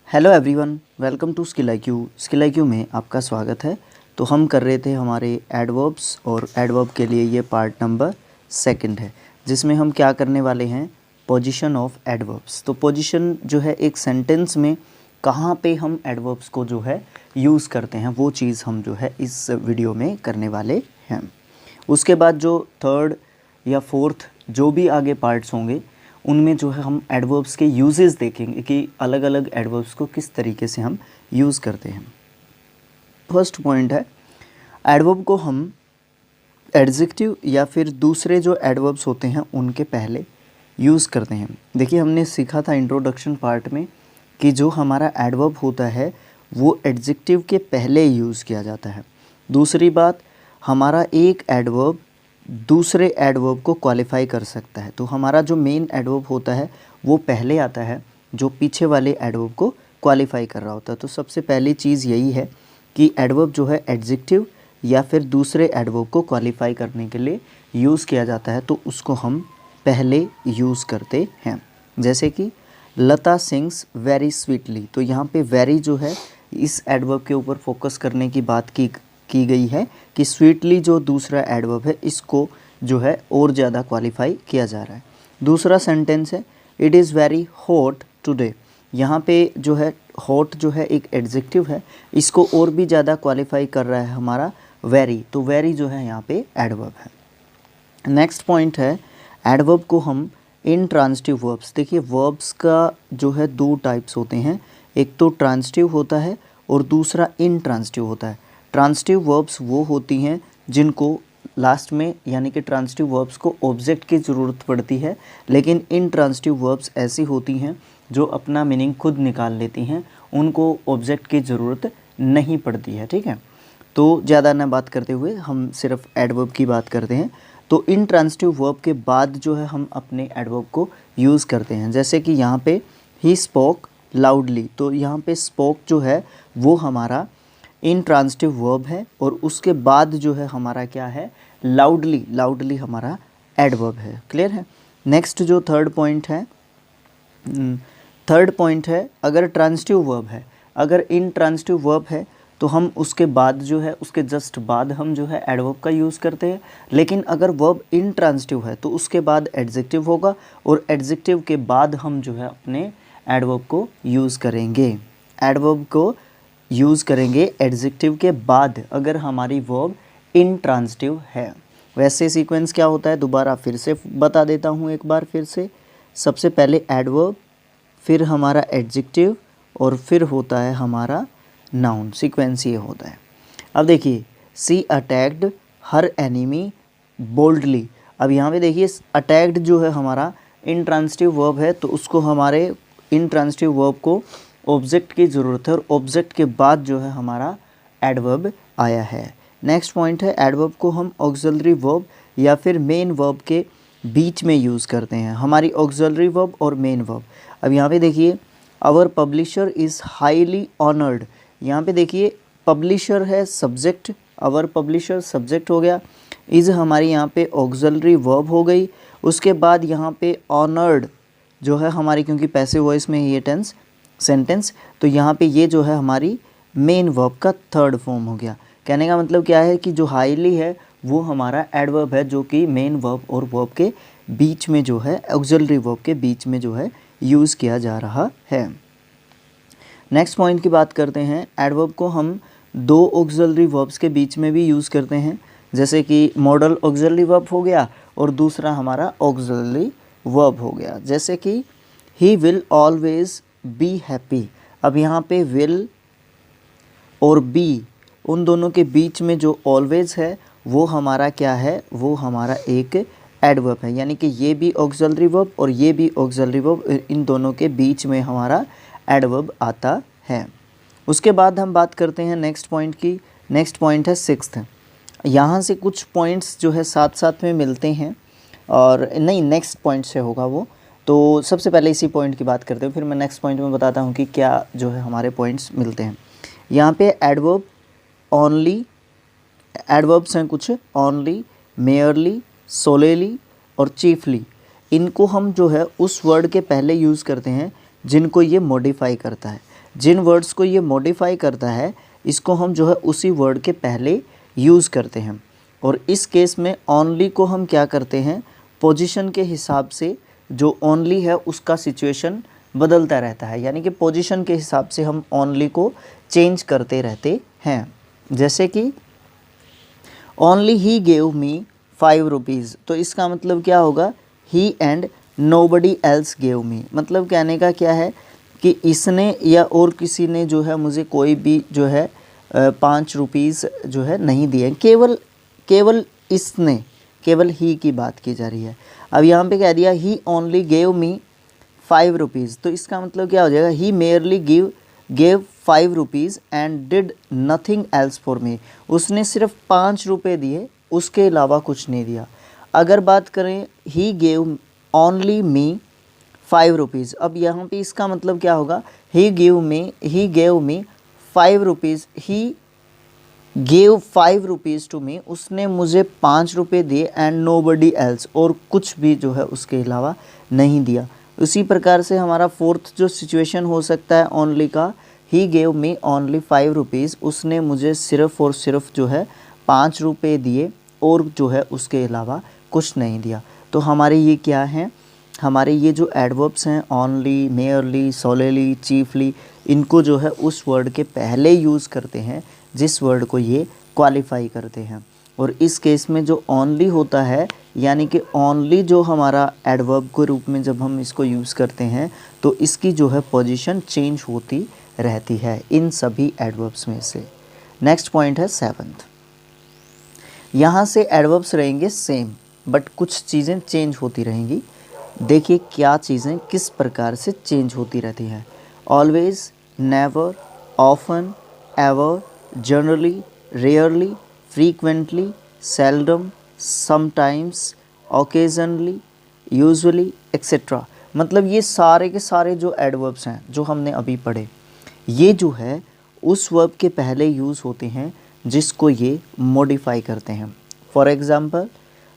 Hello everyone, welcome to skill IQ। Skill IQ में आपका स्वागत है। तो हम कर रहे थे हमारे एडवर्ब्स और एडवर्ब के लिए ये पार्ट नंबर 2 है, जिसमें हम क्या करने वाले हैं, पोजीशन ऑफ एडवर्ब्स। तो पोजीशन जो है एक सेंटेंस में कहाँ पे हम एडवर्ब्स को जो है यूज़ करते हैं, वो चीज़ हम जो है इस वीडियो में करने वाले हैं। उसके बाद जो 3rd या 4th जो भी आगे पार्ट्स होंगे उनमें जो है हम एडवर्ब्स के यूजेस देखेंगे कि अलग अलग एडवर्ब्स को किस तरीके से हम यूज़ करते हैं। फर्स्ट पॉइंट है, एडवर्ब को हम एडजेक्टिव या फिर दूसरे जो एडवर्ब्स होते हैं उनके पहले यूज़ करते हैं। देखिए, हमने सीखा था इंट्रोडक्शन पार्ट में कि जो हमारा एडवर्ब होता है वो एडजेक्टिव के पहले यूज़ किया जाता है। दूसरी बात, हमारा एक एडवर्ब दूसरे एडवर्ब को क्वालिफाई कर सकता है। तो हमारा जो मेन एडवर्ब होता है वो पहले आता है, जो पीछे वाले एडवर्ब को क्वालिफाई कर रहा होता है। तो सबसे पहली चीज़ यही है कि एडवर्ब जो है एडजेक्टिव या फिर दूसरे एडवर्ब को क्वालिफाई करने के लिए यूज़ किया जाता है, तो उसको हम पहले यूज़ करते हैं। जैसे कि लता सिंग्स वेरी स्वीटली, तो यहाँ पे वेरी जो है इस एडवर्ब के ऊपर फोकस करने की बात की गई है कि स्वीटली जो दूसरा एडवर्ब है इसको जो है और ज़्यादा क्वालिफाई किया जा रहा है। दूसरा सेंटेंस है, it is very hot today. यहाँ पे जो है हॉट जो है एक एडजेक्टिव है, इसको और भी ज़्यादा क्वालिफाई कर रहा है हमारा वेरी, तो वेरी जो है यहाँ पे एडवर्ब है। नेक्स्ट पॉइंट है, एडवर्ब को हम इंट्रांजिटिव वर्ब्स, देखिए वर्ब्स का जो है 2 टाइप्स होते हैं, एक तो ट्रांजिटिव होता है और दूसरा इंट्रांजिटिव होता है। ट्रांजिटिव वर्ब्स वो होती हैं जिनको लास्ट में, यानी कि ट्रांजिटिव वर्ब्स को ऑब्जेक्ट की ज़रूरत पड़ती है, लेकिन इंट्रांजिटिव वर्ब्स ऐसी होती हैं जो अपना मीनिंग खुद निकाल लेती हैं, उनको ऑब्जेक्ट की ज़रूरत नहीं पड़ती है। ठीक है, तो ज़्यादा ना बात करते हुए हम सिर्फ एडवर्ब की बात करते हैं। तो इंट्रांजिटिव वर्ब के बाद जो है हम अपने एडवर्ब को यूज़ करते हैं। जैसे कि यहाँ पे ही स्पोक लाउडली, तो यहाँ पे स्पोक जो है वो हमारा इंट्रांजिटिव वर्ब है और उसके बाद जो है हमारा क्या है, लाउडली, लाउडली हमारा एडवर्ब है। क्लियर है। नेक्स्ट जो थर्ड पॉइंट है, अगर ट्रांजिटिव वर्ब है, अगर इंट्रांजिटिव वर्ब है तो हम उसके बाद जो है, उसके जस्ट बाद हम जो है एडवर्ब का यूज़ करते हैं। लेकिन अगर वर्ब इंट्रांजिटिव है तो उसके बाद एडजेक्टिव होगा और एडजेक्टिव के बाद हम जो है अपने एडवर्ब को यूज़ करेंगे। एडवर्ब को यूज़ करेंगे एडजेक्टिव के बाद अगर हमारी वर्ब इंट्रांजिटिव है। वैसे सीक्वेंस क्या होता है, दोबारा फिर से बता देता हूँ एक बार फिर से। सबसे पहले एडवर्ब, फिर हमारा एडजेक्टिव और फिर होता है हमारा नाउन। सीक्वेंस ये होता है। अब देखिए, सी अटैक्ड हर एनिमी बोल्डली। अब यहाँ पे देखिए अटैक्ड जो है हमारा इंट्रांजिटिव वर्ब है, तो उसको हमारे इंट्रांजिटिव वर्ब को ऑब्जेक्ट की ज़रूरत है और ऑब्जेक्ट के बाद जो है हमारा एडवर्ब आया है। नेक्स्ट पॉइंट है, एडवर्ब को हम ऑक्सिलरी वर्ब या फिर मेन वर्ब के बीच में यूज़ करते हैं, हमारी ऑक्सिलरी वर्ब और मेन वर्ब। अब यहाँ पे देखिए, our publisher is highly honoured. यहाँ पे देखिए पब्लिशर है सब्जेक्ट, आवर पब्लिशर सब्जेक्ट हो गया, इज़ हमारी यहाँ पे ऑक्सिलरी वर्ब हो गई। उसके बाद यहाँ पे ऑनर्ड जो है हमारी, क्योंकि पैसिव वॉइस में ये टेंस सेंटेंस, तो यहाँ पे ये जो है हमारी मेन वर्ब का 3rd फॉर्म हो गया। कहने का मतलब क्या है कि जो हाईली है वो हमारा एडवर्ब है, जो कि मेन वर्ब और वर्ब के बीच में जो है, ऑक्सिलरी वर्ब के बीच में जो है यूज़ किया जा रहा है। नेक्स्ट पॉइंट की बात करते हैं, एडवर्ब को हम 2 ऑक्सिलरी वर्ब्स के बीच में भी यूज़ करते हैं, जैसे कि मॉडल ऑक्सिलरी वर्ब हो गया और दूसरा हमारा ऑक्सिलरी वर्ब हो गया। जैसे कि he will always be happy. अब यहाँ पे विल और बी, उन दोनों के बीच में जो ऑलवेज है वो हमारा क्या है, वो हमारा एक एडवर्ब है, यानी कि ये भी ऑक्सिलरी वर्ब और ये भी ऑक्सिलरी वर्ब, इन दोनों के बीच में हमारा एडवर्ब आता है। उसके बाद हम बात करते हैं नेक्स्ट पॉइंट की। नेक्स्ट पॉइंट है 6th। यहाँ से कुछ पॉइंट्स जो है साथ साथ में मिलते हैं, और नहीं, नेक्स्ट पॉइंट से होगा वो। तो सबसे पहले इसी पॉइंट की बात करते हैं, फिर मैं नेक्स्ट पॉइंट में बताता हूँ कि क्या जो है हमारे पॉइंट्स मिलते हैं। यहाँ पे एडवर्ब ओनली, एडवर्ब्स हैं कुछ, ओनली, मेयरली, सोलेली और चीफली। इनको हम जो है उस वर्ड के पहले यूज़ करते हैं जिनको ये मॉडिफाई करता है। जिन वर्ड्स को ये मॉडिफाई करता है इसको हम जो है उसी वर्ड के पहले यूज़ करते हैं। और इस केस में ओनली को हम क्या करते हैं, पोजीशन के हिसाब से जो ओनली है उसका सिचुएशन बदलता रहता है, यानी कि पोजीशन के हिसाब से हम ओनली को चेंज करते रहते हैं। जैसे कि only he gave me 5 rupees, तो इसका मतलब क्या होगा, he and nobody else gave me. मतलब कहने का क्या है कि इसने या और किसी ने जो है मुझे कोई भी जो है 5 रुपीज़ जो है नहीं दिए, केवल इसने, केवल ही की बात की जा रही है। अब यहाँ पे कह दिया he only gave me 5 rupees, तो इसका मतलब क्या हो जाएगा, he merely gave 5 rupees and did nothing else for me. उसने सिर्फ 5 रुपये दिए, उसके अलावा कुछ नहीं दिया। अगर बात करें he gave only me 5 rupees, अब यहाँ पे इसका मतलब क्या होगा, he gave me 5 rupees, he gave 5 rupees to me, उसने मुझे 5 रुपये दिए एंड नोबडी एल्स, और कुछ भी जो है उसके अलावा नहीं दिया। उसी प्रकार से हमारा फोर्थ जो सिचुएशन हो सकता है ओनली का, ही गेव मी ओनली 5 रुपीज़, उसने मुझे सिर्फ़ और सिर्फ जो है 5 रुपये दिए और जो है उसके अलावा कुछ नहीं दिया। तो हमारे ये क्या हैं, हमारे ये जो एडवर्ब्स हैं ओनली, मेयरली, सोलेली, चीफली, इनको जो है उस वर्ड के पहले यूज़ करते हैं जिस वर्ड को ये क्वालिफाई करते हैं। और इस केस में जो ओनली होता है, यानी कि ओनली जो हमारा एडवर्ब के रूप में जब हम इसको यूज़ करते हैं तो इसकी जो है पोजीशन चेंज होती रहती है इन सभी एडवर्ब्स में से। नेक्स्ट पॉइंट है 7th। यहाँ से एडवर्ब्स रहेंगे सेम बट कुछ चीज़ें चेंज होती रहेंगी। देखिए क्या चीज़ें किस प्रकार से चेंज होती रहती हैं। Always, never, often, ever, generally, rarely, frequently, seldom, sometimes, occasionally, usually, etcetera. मतलब ये सारे के सारे जो एडवर्ब्स हैं जो हमने अभी पढ़े, ये जो है उस वर्ब के पहले यूज़ होते हैं जिसको ये मॉडिफाई करते हैं। For example,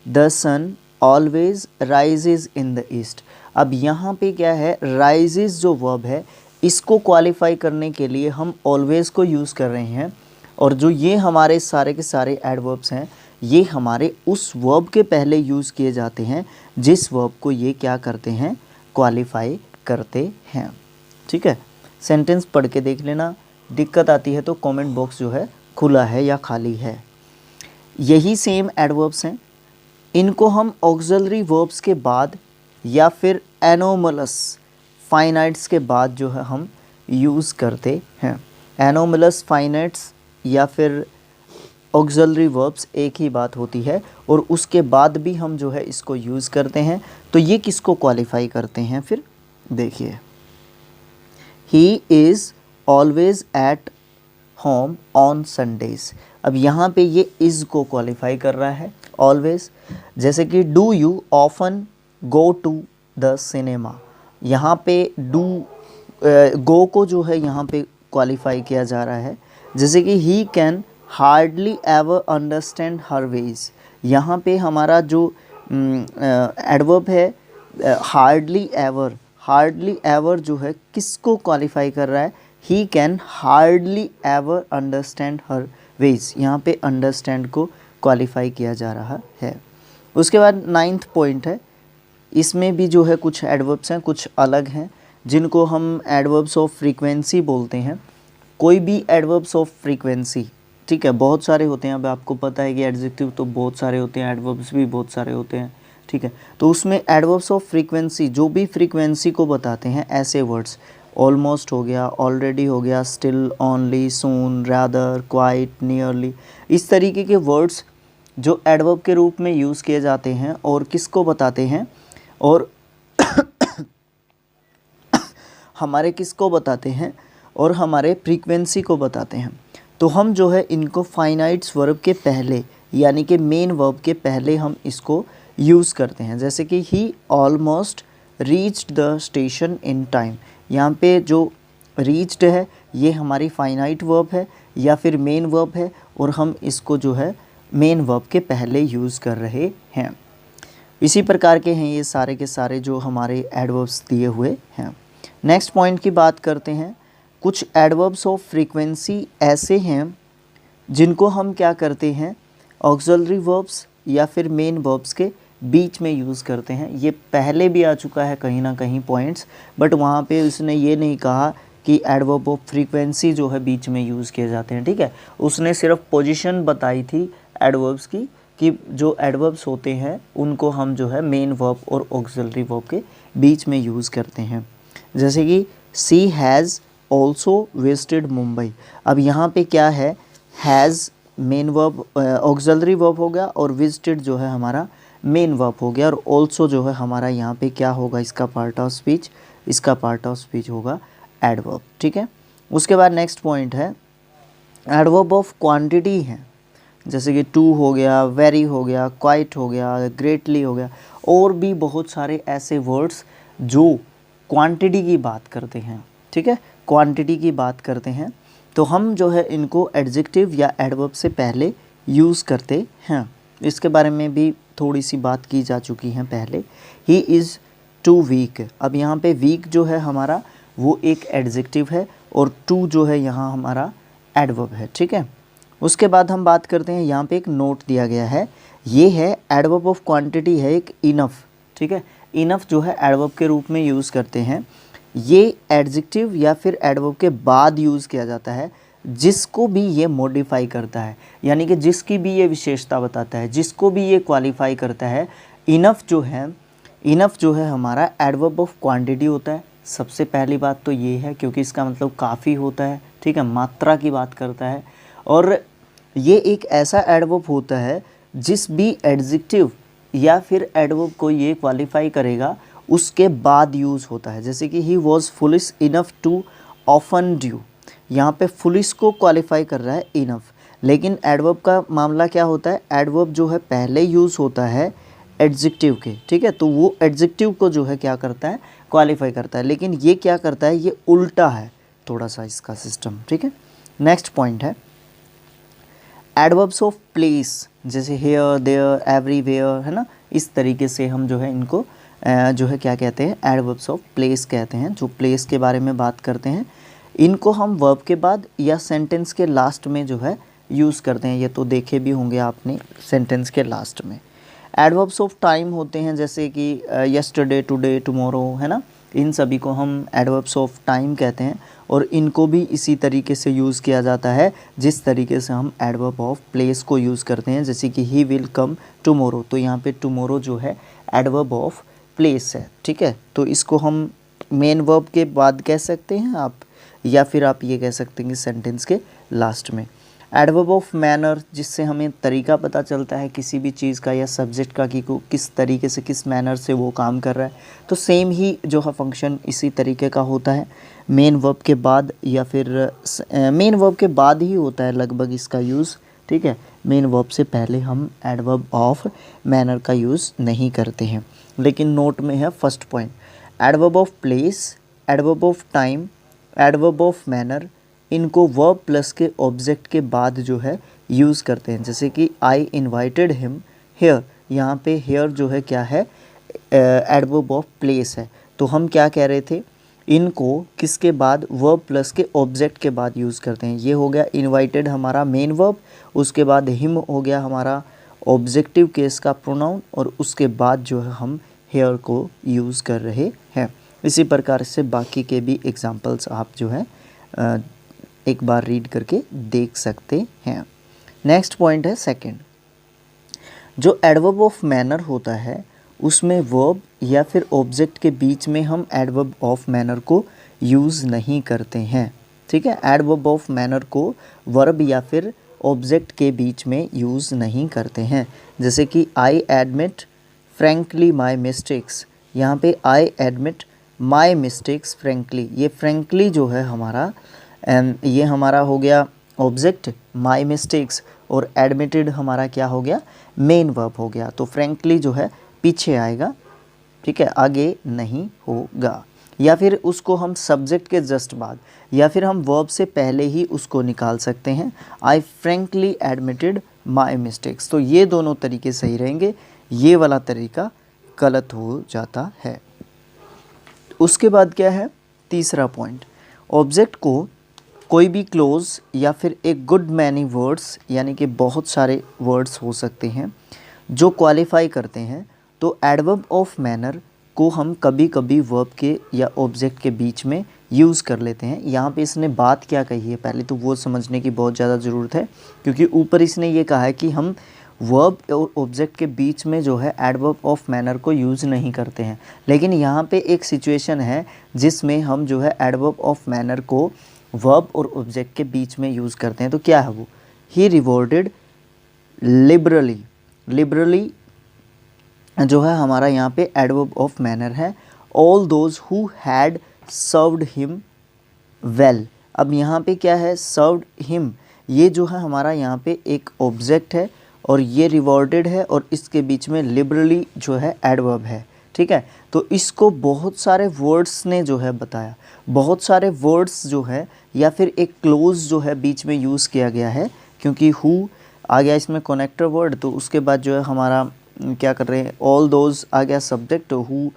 the sun always rises in the east. अब यहाँ पे क्या है, राइजेज जो वर्ब है इसको क्वालिफाई करने के लिए हम ऑलवेज को यूज़ कर रहे हैं, और जो ये हमारे सारे के सारे एडवर्ब्स हैं ये हमारे उस वर्ब के पहले यूज़ किए जाते हैं जिस वर्ब को ये क्या करते हैं, क्वालिफाई करते हैं। ठीक है, सेंटेंस पढ़ के देख लेना, दिक्कत आती है तो कमेंट बॉक्स जो है खुला है या खाली है। यही सेम एडवर्ब्स हैं, इनको हम ऑक्सिलरी वर्ब्स के बाद या फिर एनोमलस फाइनाइट्स के बाद जो है हम यूज़ करते हैं। एनोमलस, फाइनाइट्स या फिर ऑक्सिलरी वर्ब्स एक ही बात होती है, और उसके बाद भी हम जो है इसको यूज़ करते हैं। तो ये किसको क्वालिफाई करते हैं फिर देखिए, he is always at home on Sundays. अब यहाँ पे ये इज़ को क्वालिफाई कर रहा है ऑलवेज। जैसे कि do you often go to the cinema, यहाँ पे डू गो को जो है यहाँ पे क्वालिफाई किया जा रहा है। जैसे कि he can hardly ever understand her veg, यहाँ पे हमारा जो एडवर्ब है हार्डली एवर जो है किसको क्वालिफाई कर रहा है, he can hardly ever understand her veg, यहाँ पे अंडरस्टैंड को क्वालिफाई किया जा रहा है। उसके बाद 9th पॉइंट है, इसमें भी जो है कुछ एडवर्ब्स हैं कुछ अलग हैं जिनको हम एडवर्ब्स ऑफ फ्रीक्वेंसी बोलते हैं। कोई भी एडवर्ब्स ऑफ फ्रीक्वेंसी, ठीक है, बहुत सारे होते हैं। अब आपको पता है कि एडजेक्टिव तो बहुत सारे होते हैं, एडवर्ब्स भी बहुत सारे होते हैं, ठीक है। तो उसमें एडवर्ब्स ऑफ फ्रीक्वेंसी जो भी फ्रीक्वेंसी को बताते हैं, ऐसे वर्ड्स ऑलमोस्ट हो गया, ऑलरेडी हो गया, स्टिल, ओनली, सून, रादर, क्वाइट, नियरली, इस तरीके के वर्ड्स जो एडवर्ब के रूप में यूज़ किए जाते हैं और किसको बताते हैं, और हमारे किसको बताते हैं, और हमारे फ्रीक्वेंसी को बताते हैं। तो हम जो है इनको फाइनाइट्स वर्ब के पहले यानी कि मेन वर्ब के पहले हम इसको यूज़ करते हैं। जैसे कि he almost reached the station in time, यहाँ पे जो रीच्ड है ये हमारी फाइनाइट वर्ब है या फिर मेन वर्ब है, और हम इसको जो है मेन वर्ब के पहले यूज़ कर रहे हैं। इसी प्रकार के हैं ये सारे के सारे जो हमारे एडवर्ब्स दिए हुए हैं। नेक्स्ट पॉइंट की बात करते हैं, कुछ एडवर्ब्स ऑफ फ्रीक्वेंसी ऐसे हैं जिनको हम क्या करते हैं, ऑक्सिलरी वर्ब्स या फिर मेन वर्ब्स के बीच में यूज़ करते हैं। ये पहले भी आ चुका है कहीं ना कहीं पॉइंट्स, बट वहाँ पे उसने ये नहीं कहा कि एडवर्ब ऑफ फ्रीक्वेंसी जो है बीच में यूज़ किए जाते हैं, ठीक है। उसने सिर्फ पोजीशन बताई थी एडवर्ब्स की, कि जो एडवर्ब्स होते हैं उनको हम जो है मेन वर्ब और ऑक्सिलरी वर्ब के बीच में यूज़ करते हैं। जैसे कि सी हैज़ ऑल्सो विजिटेड मुंबई। अब यहाँ पे क्या है, has main verb auxiliary verb हो गया और विजिटेड जो है हमारा मेन वर्ब हो गया, और ऑल्सो जो है हमारा यहाँ पे क्या होगा, इसका पार्ट ऑफ स्पीच, इसका पार्ट ऑफ स्पीच होगा एडवर्ब, ठीक है। उसके बाद नेक्स्ट पॉइंट है एडवर्ब ऑफ क्वांटिटी है, जैसे कि टू हो गया, वेरी हो गया, क्वाइट हो गया, ग्रेटली हो गया, और भी बहुत सारे ऐसे वर्ड्स जो क्वांटिटी की बात करते हैं, ठीक है, क्वांटिटी की बात करते हैं। तो हम जो है इनको एडजेक्टिव या एडवर्ब से पहले यूज़ करते हैं। इसके बारे में भी थोड़ी सी बात की जा चुकी है पहले। He is too weak. अब यहाँ पे वीक जो है हमारा वो एक एडजेक्टिव है और टू जो है यहाँ हमारा एडवर्ब है, ठीक है। उसके बाद हम बात करते हैं, यहाँ पे एक नोट दिया गया है, ये है एडवर्ब ऑफ क्वांटिटी है एक इनफ, ठीक है। इनफ जो है एडवर्ब के रूप में यूज़ करते हैं। ये एडजेक्टिव या फिर एडवर्ब के बाद यूज़ किया जाता है जिसको भी ये मॉडिफाई करता है, यानी कि जिसकी भी ये विशेषता बताता है, जिसको भी ये क्वालिफाई करता है। इनफ जो है हमारा एडवर्ब ऑफ क्वांटिटी होता है। सबसे पहली बात तो ये है, क्योंकि इसका मतलब काफ़ी होता है, ठीक है, मात्रा की बात करता है। और ये एक ऐसा एडवर्ब होता है जिस भी एडजेक्टिव या फिर एडवर्ब को ये क्वालिफाई करेगा उसके बाद यूज़ होता है। जैसे कि he was foolish enough to often do, यहाँ पे फुलिश को क्वालिफाई कर रहा है इनफ, लेकिन एडवर्ब का मामला क्या होता है, एडवर्ब जो है पहले यूज़ होता है एडजेक्टिव के, ठीक है, तो वो एडजेक्टिव को जो है क्या करता है, क्वालिफाई करता है। लेकिन ये क्या करता है, ये उल्टा है थोड़ा सा इसका सिस्टम, ठीक है। नेक्स्ट पॉइंट है एडवर्ब्स ऑफ प्लेस, जैसे हेयर, देयर, एवरीवेयर, है ना, इस तरीके से हम जो है इनको जो है क्या कहते हैं, एडवर्ब्स ऑफ प्लेस कहते हैं, जो प्लेस के बारे में बात करते हैं। इनको हम वर्ब के बाद या सेंटेंस के लास्ट में जो है यूज़ करते हैं, ये तो देखे भी होंगे आपने सेंटेंस के लास्ट में। एडवर्ब्स ऑफ टाइम होते हैं, जैसे कि यस्टरडे, टुडे, टुमारो, है ना, इन सभी को हम एडवर्ब्स ऑफ टाइम कहते हैं, और इनको भी इसी तरीके से यूज़ किया जाता है जिस तरीके से हम एडवर्ब ऑफ प्लेस को यूज़ करते हैं। जैसे कि ही विल कम टुमारो, तो यहाँ पे टुमारो जो है एडवर्ब ऑफ प्लेस है, ठीक है। तो इसको हम मेन वर्ब के बाद कह सकते हैं आप, या फिर आप ये कह सकते हैं कि सेंटेंस के लास्ट में। एडवर्ब ऑफ मैनर, जिससे हमें तरीका पता चलता है किसी भी चीज़ का या सब्जेक्ट का कि किस तरीके से, किस मैनर से वो काम कर रहा है। तो सेम ही जो है फंक्शन इसी तरीके का होता है, मेन वर्ब के बाद या फिर मेन वर्ब के बाद ही होता है लगभग इसका यूज़, ठीक है। मेन वर्ब से पहले हम एडवर्ब ऑफ मैनर का यूज़ नहीं करते हैं। लेकिन नोट में है first point, adverb of place, adverb of time, adverb of manner, इनको वर्ब प्लस के ऑब्जेक्ट के बाद जो है यूज़ करते हैं। जैसे कि आई इन्वाइटेड हिम हेयर, यहाँ पे हेयर जो है क्या है, एडवर्ब ऑफ प्लेस है। तो हम क्या कह रहे थे, इनको किसके बाद, वर्ब प्लस के ऑब्जेक्ट के बाद यूज़ करते हैं। ये हो गया इन्वाइटेड हमारा मेन वर्ब, उसके बाद हिम हो गया हमारा ऑब्जेक्टिव केस का प्रोनाउन, और उसके बाद जो है हम हेयर को यूज़ कर रहे हैं। इसी प्रकार से बाकी के भी एग्जांपल्स आप जो है एक बार रीड करके देख सकते हैं। नेक्स्ट पॉइंट है सेकंड, जो एडवर्ब ऑफ मैनर होता है उसमें वर्ब या फिर ऑब्जेक्ट के बीच में हम एडवर्ब ऑफ मैनर को यूज़ नहीं करते हैं, ठीक है। एडवर्ब ऑफ मैनर को वर्ब या फिर ऑब्जेक्ट के बीच में यूज़ नहीं करते हैं। जैसे कि I admit frankly my mistakes, यहाँ पे I admit my mistakes frankly, ये फ्रेंकली जो है हमारा ये हमारा हो गया ऑब्जेक्ट माई मिस्टेक्स, और एडमिटेड हमारा क्या हो गया, मेन वर्ब हो गया। तो फ्रेंकली जो है पीछे आएगा, ठीक है, आगे नहीं होगा। या फिर उसको हम सब्जेक्ट के जस्ट बाद या फिर हम वर्ब से पहले ही उसको निकाल सकते हैं, आई फ्रेंकली एडमिटेड माई मिस्टेक्स। तो ये दोनों तरीके सही रहेंगे, ये वाला तरीका गलत हो जाता है। उसके बाद क्या है, तीसरा पॉइंट, ऑब्जेक्ट को कोई भी क्लोज या फिर एक गुड मैनी वर्ड्स यानी कि बहुत सारे वर्ड्स हो सकते हैं जो क्वालिफाई करते हैं, तो एडवर्ब ऑफ मैनर को हम कभी कभी वर्ब के या ऑब्जेक्ट के बीच में यूज़ कर लेते हैं। यहाँ पे इसने बात क्या कही है पहले तो वो समझने की बहुत ज़्यादा ज़रूरत है, क्योंकि ऊपर इसने ये कहा है कि हम वर्ब और ऑब्जेक्ट के बीच में जो है एडवर्ब ऑफ मैनर को यूज़ नहीं करते हैं, लेकिन यहाँ पे एक सिचुएशन है जिसमें हम जो है एडवर्ब ऑफ मैनर को वर्ब और ऑब्जेक्ट के बीच में यूज़ करते हैं। तो क्या है वो? ही रिवॉर्डेड लिबरली। लिबरली जो है हमारा यहाँ पे एडवर्ब ऑफ मैनर है। All those who had served him well. अब यहाँ पे क्या है? सर्व्ड हिम, ये जो है हमारा यहाँ पे एक ऑब्जेक्ट है और ये रिवॉर्डेड है और इसके बीच में लिबरली जो है एडवर्ब है। ठीक है, तो इसको बहुत सारे वर्ड्स ने जो है बताया, बहुत सारे वर्ड्स जो है या फिर एक क्लोज जो है बीच में यूज़ किया गया है, क्योंकि हु आ गया इसमें कनेक्टर वर्ड, तो उसके बाद जो है हमारा क्या कर रहे हैं, ऑल दोज आ गया सब्जेक्ट, हु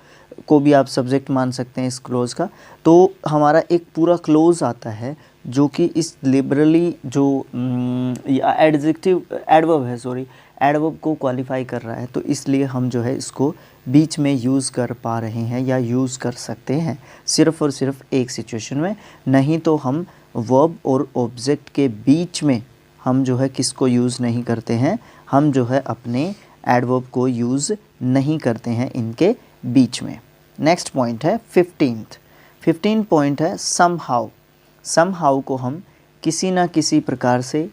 को भी आप सब्जेक्ट मान सकते हैं इस क्लोज का। तो हमारा एक पूरा क्लोज आता है जो कि इस लिबरली जो एडजेक्टिव एडवर्ब है, सॉरी एडवर्ब को क्वालिफाई कर रहा है, तो इसलिए हम जो है इसको बीच में यूज़ कर पा रहे हैं या यूज़ कर सकते हैं सिर्फ़ और सिर्फ एक सिचुएशन में। नहीं तो हम वर्ब और ऑब्जेक्ट के बीच में हम जो है किसको यूज़ नहीं करते हैं, हम जो है अपने एडवर्ब को यूज़ नहीं करते हैं इनके बीच में। नेक्स्ट पॉइंट है 15 पॉइंट है समहाउ। समहाउ को हम किसी न किसी प्रकार से,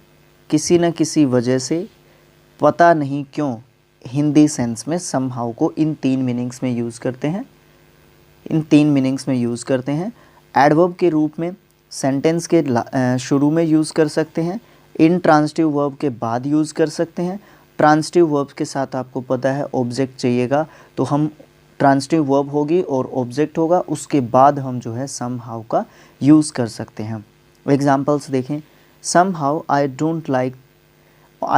किसी न किसी वजह से, पता नहीं क्यों, हिंदी सेंस में समहाउ को इन 3 मीनिंग्स में यूज़ करते हैं। इन 3 मीनिंग्स में यूज़ करते हैं। एडवर्ब के रूप में सेंटेंस के शुरू में यूज़ कर सकते हैं, इन ट्रांजिटिव वर्ब के बाद यूज़ कर सकते हैं। ट्रांजिटिव वर्ब के साथ आपको पता है ऑब्जेक्ट चाहिएगा, तो हम ट्रांजिटिव वर्ब होगी और ऑब्जेक्ट होगा, उसके बाद हम जो है समहाउ का यूज़ कर सकते हैं। एग्जांपल्स देखें, somehow I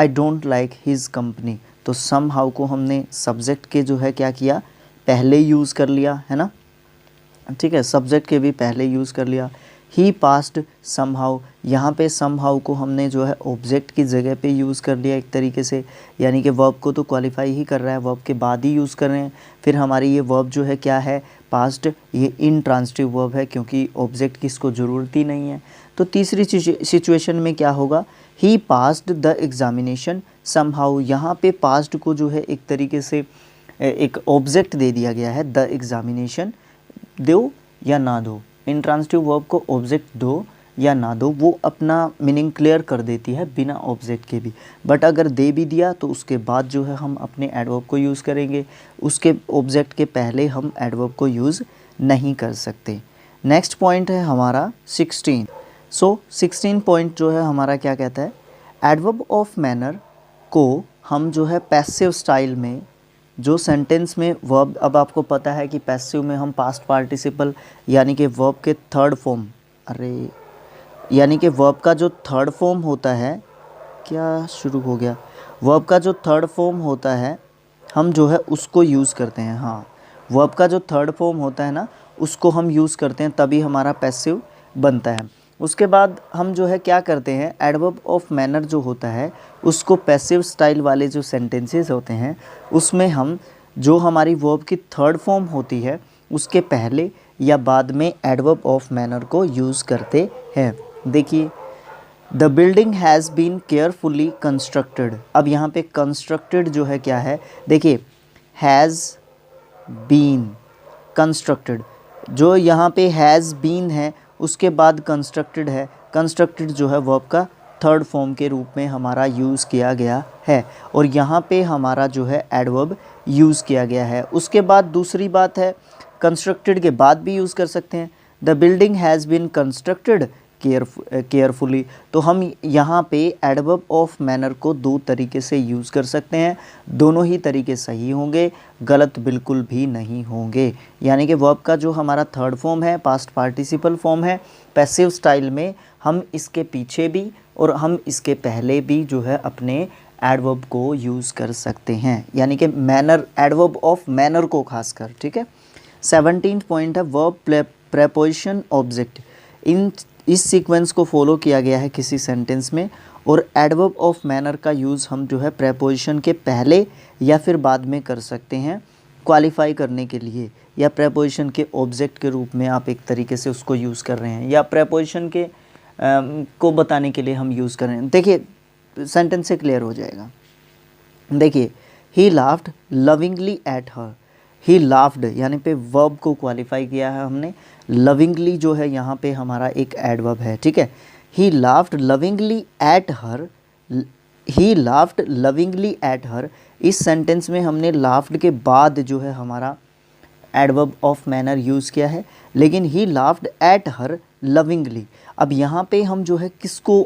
don't like his company. तो समहाउ को हमने सब्जेक्ट के जो है क्या किया, पहले यूज़ कर लिया है ना, ठीक है, सब्जेक्ट के भी पहले यूज़ कर लिया। ही पास्ड समहाउ, यहाँ पे समहाउ को हमने जो है ऑब्जेक्ट की जगह पे यूज़ कर लिया एक तरीके से, यानी कि वर्ब को तो क्वालिफाई ही कर रहा है, वर्ब के बाद ही यूज़ कर रहे हैं। फिर हमारी ये वर्ब जो है क्या है, पास्ट, ये इनट्रांजिटिव वर्ब है क्योंकि ऑब्जेक्ट की इसको ज़रूरत ही नहीं है। तो तीसरी सिचुएशन में क्या होगा, ही पास्ड द एग्ज़ामिनेशन समहाउ। यहाँ पे पास्ट को जो है एक तरीके से एक ऑब्जेक्ट दे दिया गया है, द एग्ज़ामिनेशन, दो या ना दो, इंट्रांजिटिव वर्ब को ऑब्जेक्ट दो या ना दो वो अपना मीनिंग क्लियर कर देती है बिना ऑब्जेक्ट के भी। बट अगर दे भी दिया तो उसके बाद जो है हम अपने एडवर्ब को यूज़ करेंगे, उसके ऑब्जेक्ट के पहले हम एडवर्ब को यूज़ नहीं कर सकते। नेक्स्ट पॉइंट है हमारा 16। 16 पॉइंट जो है हमारा क्या कहता है, एडवर्ब ऑफ मैनर को हम जो है पैसिव स्टाइल में, जो सेंटेंस में वर्ब, अब आपको पता है कि पैसिव में हम पास्ट पार्टिसिपल यानी कि वर्ब के थर्ड फॉर्म, यानी कि वर्ब का जो थर्ड फॉर्म होता है, क्या शुरू हो गया, वर्ब का जो थर्ड फॉर्म होता है हम जो है उसको यूज़ करते हैं। हाँ, वर्ब का जो थर्ड फॉर्म होता है ना उसको हम यूज़ करते हैं, तभी हमारा पैसिव बनता है। उसके बाद हम जो है क्या करते हैं, एडवर्ब ऑफ मैनर जो होता है उसको पैसिव स्टाइल वाले जो सेंटेंसेस होते हैं उसमें हम जो हमारी वर्ब की थर्ड फॉर्म होती है उसके पहले या बाद में एडवर्ब ऑफ मैनर को यूज़ करते हैं। देखिए, the building has been carefully constructed. अब यहाँ पे कंस्ट्रक्टेड जो है क्या है, देखिए हैज़ बीन कंस्ट्रक्टेड, जो यहाँ पे हैज़ बीन है उसके बाद कंस्ट्रक्टेड है, कंस्ट्रक्टेड जो है वर्ब का थर्ड फॉर्म के रूप में हमारा यूज़ किया गया है और यहाँ पे हमारा जो है एडवर्ब यूज़ किया गया है। उसके बाद दूसरी बात है, कंस्ट्रक्टेड के बाद भी यूज़ कर सकते हैं, the building has been constructed carefully. तो हम यहाँ पे एडवर्ब ऑफ मैनर को दो तरीके से यूज़ कर सकते हैं, दोनों ही तरीके सही होंगे, गलत बिल्कुल भी नहीं होंगे। यानी कि वर्ब का जो हमारा थर्ड फॉर्म है, पास्ट पार्टिसिपल फॉर्म है, पैसिव स्टाइल में हम इसके पीछे भी और हम इसके पहले भी जो है अपने एडवर्ब को यूज़ कर सकते हैं, यानी कि मैनर, एडवर्ब ऑफ मैनर को खासकर। ठीक है, 17 पॉइंट है वर्ब प्रेपोजिशन ऑब्जेक्ट। इस सीक्वेंस को फॉलो किया गया है किसी सेंटेंस में, और एडवर्ब ऑफ मैनर का यूज़ हम जो है प्रेपोजिशन के पहले या फिर बाद में कर सकते हैं क्वालिफाई करने के लिए, या प्रेपोजिशन के ऑब्जेक्ट के रूप में आप एक तरीके से उसको यूज़ कर रहे हैं, या प्रेपोजिशन के को बताने के लिए हम यूज़ कर रहे हैं। देखिए सेंटेंस से क्लियर हो जाएगा। देखिए ही laughed lovingly at her, he laughed यानी पे वर्ब को क्वालिफाई किया है हमने, लविंगली जो है यहाँ पे हमारा एक एडवर्ब है, ठीक है। ही laughed lovingly at her, he laughed lovingly at her, इस सेंटेंस में हमने लाफ्ड के बाद जो है हमारा एडवर्ब ऑफ मैनर यूज़ किया है, लेकिन ही लाफ्ड एट हर लविंगली। अब यहाँ पे हम जो है किसको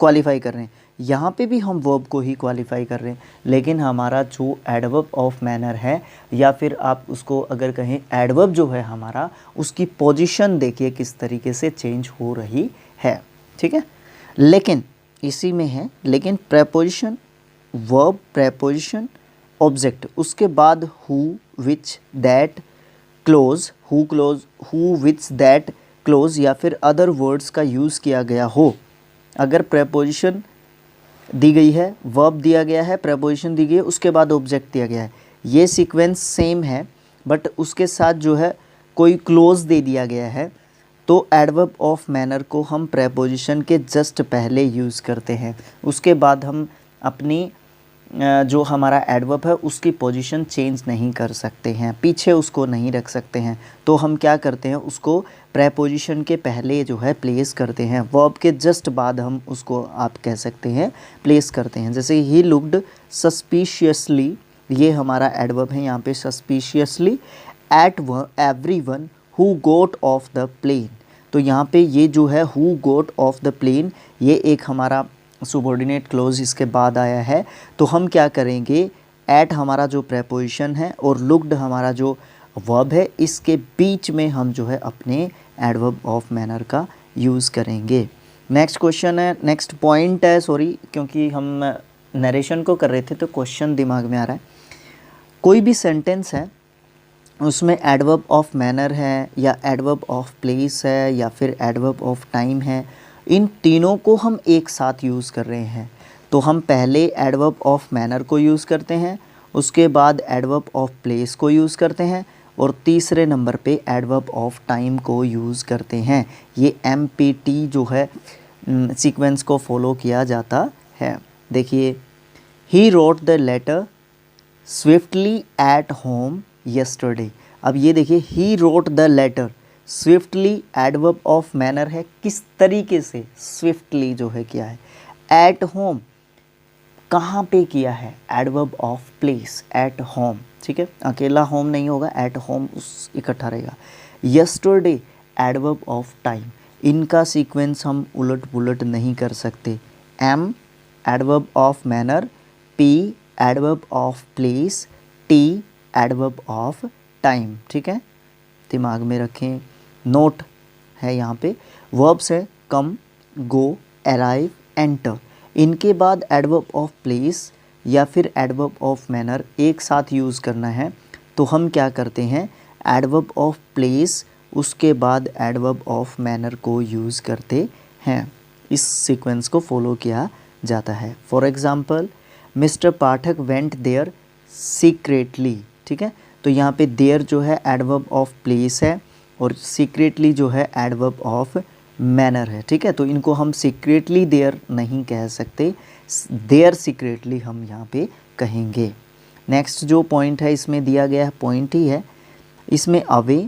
क्वालिफाई कर रहे हैं, यहाँ पे भी हम वर्ब को ही क्वालिफाई कर रहे हैं, लेकिन हमारा जो एडवर्ब ऑफ मैनर है, या फिर आप उसको अगर कहें एडवर्ब जो है हमारा, उसकी पोजीशन देखिए किस तरीके से चेंज हो रही है, ठीक है। लेकिन इसी में है, लेकिन प्रेपोजिशन, वर्ब, प्रेपोजिशन, ऑब्जेक्ट, उसके बाद who, which, that, close, who close, who, which, that, close, या फिर अदर वर्ड्स का यूज़ किया गया हो। अगर प्रेपोजिशन दी गई है, वर्ब दिया गया है, प्रेपोजिशन दी गई है, उसके बाद ऑब्जेक्ट दिया गया है, ये सीक्वेंस सेम है, बट उसके साथ जो है कोई क्लोज दे दिया गया है, तो एडवर्ब ऑफ मैनर को हम प्रेपोजिशन के जस्ट पहले यूज़ करते हैं। उसके बाद हम अपनी जो हमारा एडवर्ब है उसकी पोजीशन चेंज नहीं कर सकते हैं, पीछे उसको नहीं रख सकते हैं। तो हम क्या करते हैं, उसको प्रेपोजिशन के पहले जो है प्लेस करते हैं, वर्ब के जस्ट बाद हम उसको आप कह सकते हैं प्लेस करते हैं। जैसे ही लुक्ड सस्पिशियसली, ये हमारा एडवर्ब है यहाँ पे suspiciously, at everyone who got off the plane. तो यहाँ पे ये जो है who got off the plane, ये एक हमारा सुबॉर्डिनेट क्लोज इसके बाद आया है। तो हम क्या करेंगे, एट हमारा जो प्रेपोजिशन है और लुक्ड हमारा जो वर्ब है, इसके बीच में हम जो है अपने एडवर्ब ऑफ मैनर का यूज़ करेंगे। नेक्स्ट क्वेश्चन है, नेक्स्ट पॉइंट है, सॉरी, क्योंकि हम नरेशन को कर रहे थे तो क्वेश्चन दिमाग में आ रहा है। कोई भी सेंटेंस है, उसमें एडवर्ब ऑफ मैनर है, या एडवर्ब ऑफ प्लेस है, या फिर एडवर्ब ऑफ टाइम है, इन तीनों को हम एक साथ यूज़ कर रहे हैं। तो हम पहले एडवर्ब ऑफ मैनर को यूज़ करते हैं, उसके बाद एडवर्ब ऑफ प्लेस को यूज़ करते हैं, और तीसरे नंबर पे एडवर्ब ऑफ टाइम को यूज़ करते हैं। ये MPT जो है सीक्वेंस को फॉलो किया जाता है। देखिए, he wrote the letter swiftly at home yesterday. अब ये देखिए, he wrote the letter swiftly adverb of manner है, किस तरीके से स्विफ्टली जो है किया है, एट होम कहाँ पे किया है, adverb of place, at home, ठीक है, अकेला होम नहीं होगा, एट होम उस इकट्ठा रहेगा। यस्टरडे एडवर्ब ऑफ टाइम, इनका सीक्वेंस हम उलट पुलट नहीं कर सकते। M adverb of manner, P adverb of place, T adverb of time, ठीक है, दिमाग में रखें। नोट है यहाँ पे, वर्ब्स है कम, गो, अराइव, एंटर, इनके बाद एडवर्ब ऑफ प्लेस या फिर एडवर्ब ऑफ मैनर एक साथ यूज़ करना है। तो हम क्या करते हैं, एडवर्ब ऑफ प्लेस उसके बाद एडवर्ब ऑफ मैनर को यूज़ करते हैं। इस सीक्वेंस को फॉलो किया जाता है। For example, mister Pathak went there secretly, ठीक है, तो यहाँ पे देयर जो है एडवर्ब ऑफ प्लेस है और सीक्रेटली जो है एडवर्ब ऑफ मैनर है, ठीक है। तो इनको हम सीक्रेटली देयर नहीं कह सकते, देयर सीक्रेटली हम यहाँ पे कहेंगे। नेक्स्ट जो पॉइंट है इसमें दिया गया है, पॉइंट ही है, इसमें away,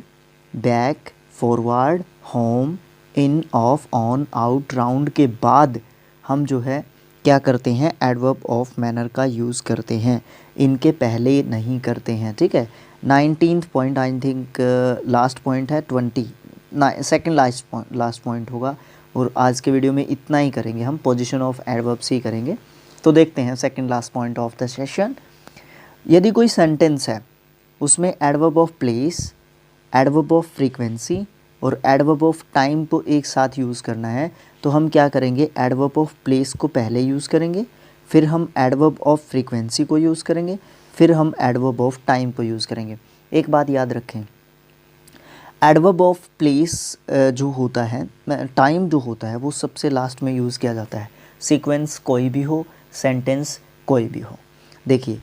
back, forward, home, in, of, on, out, round के बाद हम जो है क्या करते हैं, एडवर्ब ऑफ मैनर का यूज़ करते हैं, इनके पहले नहीं करते हैं, ठीक है। 19th point I think last point है, 22nd लास्ट पॉइंट होगा, और आज के वीडियो में इतना ही करेंगे हम, पोजीशन ऑफ एडवर्ब्स ही करेंगे। तो देखते हैं second last point of the session. यदि कोई सेंटेंस है उसमें adverb of place, adverb of frequency और एडवर्ब ऑफ टाइम को एक साथ यूज़ करना है, तो हम क्या करेंगे, एडवर्ब ऑफ प्लेस को पहले यूज़ करेंगे, फिर हम एडवर्ब ऑफ फ्रीक्वेंसी को यूज़ करेंगे, फिर हम एडवर्ब ऑफ टाइम को यूज़ करेंगे। एक बात याद रखें, एडवर्ब ऑफ प्लेस जो होता है, टाइम जो होता है वो सबसे लास्ट में यूज़ किया जाता है। सीक्वेंस कोई भी हो, सेंटेंस कोई भी हो। देखिए,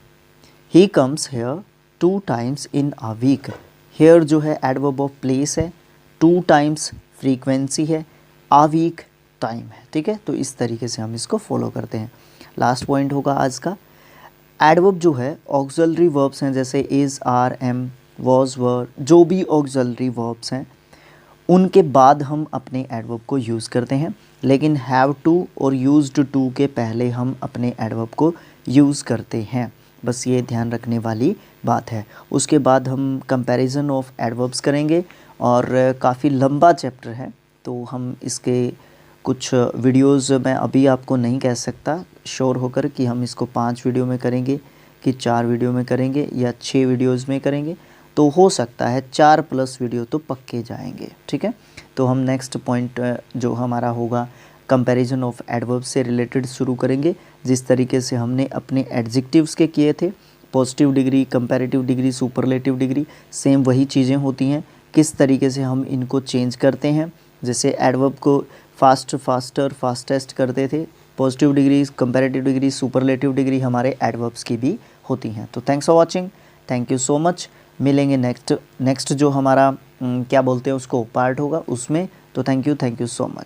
he comes here 2 times in a week. Here जो है एडवर्ब ऑफ प्लेस है, 2 टाइम्स फ्रीक्वेंसी है, अ वीक टाइम है। ठीक है, तो इस तरीके से हम इसको फॉलो करते हैं। लास्ट पॉइंट होगा आज का, एडवर्ब जो है ऑक्सिलरी वर्ब्स हैं, जैसे इज़, आर, एम, वॉज, वर, जो भी ऑक्सिलरी वर्ब्स हैं उनके बाद हम अपने एडवर्ब को यूज़ करते हैं। लेकिन हैव टू और यूज्ड टू के पहले हम अपने एडवर्ब को यूज़ करते हैं। बस ये ध्यान रखने वाली बात है। उसके बाद हम कंपैरिजन ऑफ एडवर्ब्स करेंगे और काफ़ी लंबा चैप्टर है, तो हम इसके कुछ वीडियोस मैं अभी आपको नहीं कह सकता श्योर होकर कि हम इसको 5 वीडियो में करेंगे कि 4 वीडियो में करेंगे या 6 वीडियोस में करेंगे। तो हो सकता है 4+ वीडियो तो पक्के जाएंगे। ठीक है, तो हम नेक्स्ट पॉइंट जो हमारा होगा कंपैरिजन ऑफ एडवर्ब से रिलेटेड शुरू करेंगे। जिस तरीके से हमने अपने एडजेक्टिव्स के किए थे, positive degree, comparative degree, superlative degree, same वही चीज़ें होती हैं। किस तरीके से हम इनको चेंज करते हैं, जैसे एडवर्ब को फास्ट, फास्टर, फास्टेस्ट करते थे, positive degree, comparative degree, superlative degree हमारे एडवर्ब्स की भी होती हैं। तो thanks for watching, thank you so much. मिलेंगे नेक्स्ट जो हमारा क्या बोलते हैं उसको पार्ट होगा उसमें। तो थैंक यू सो मच।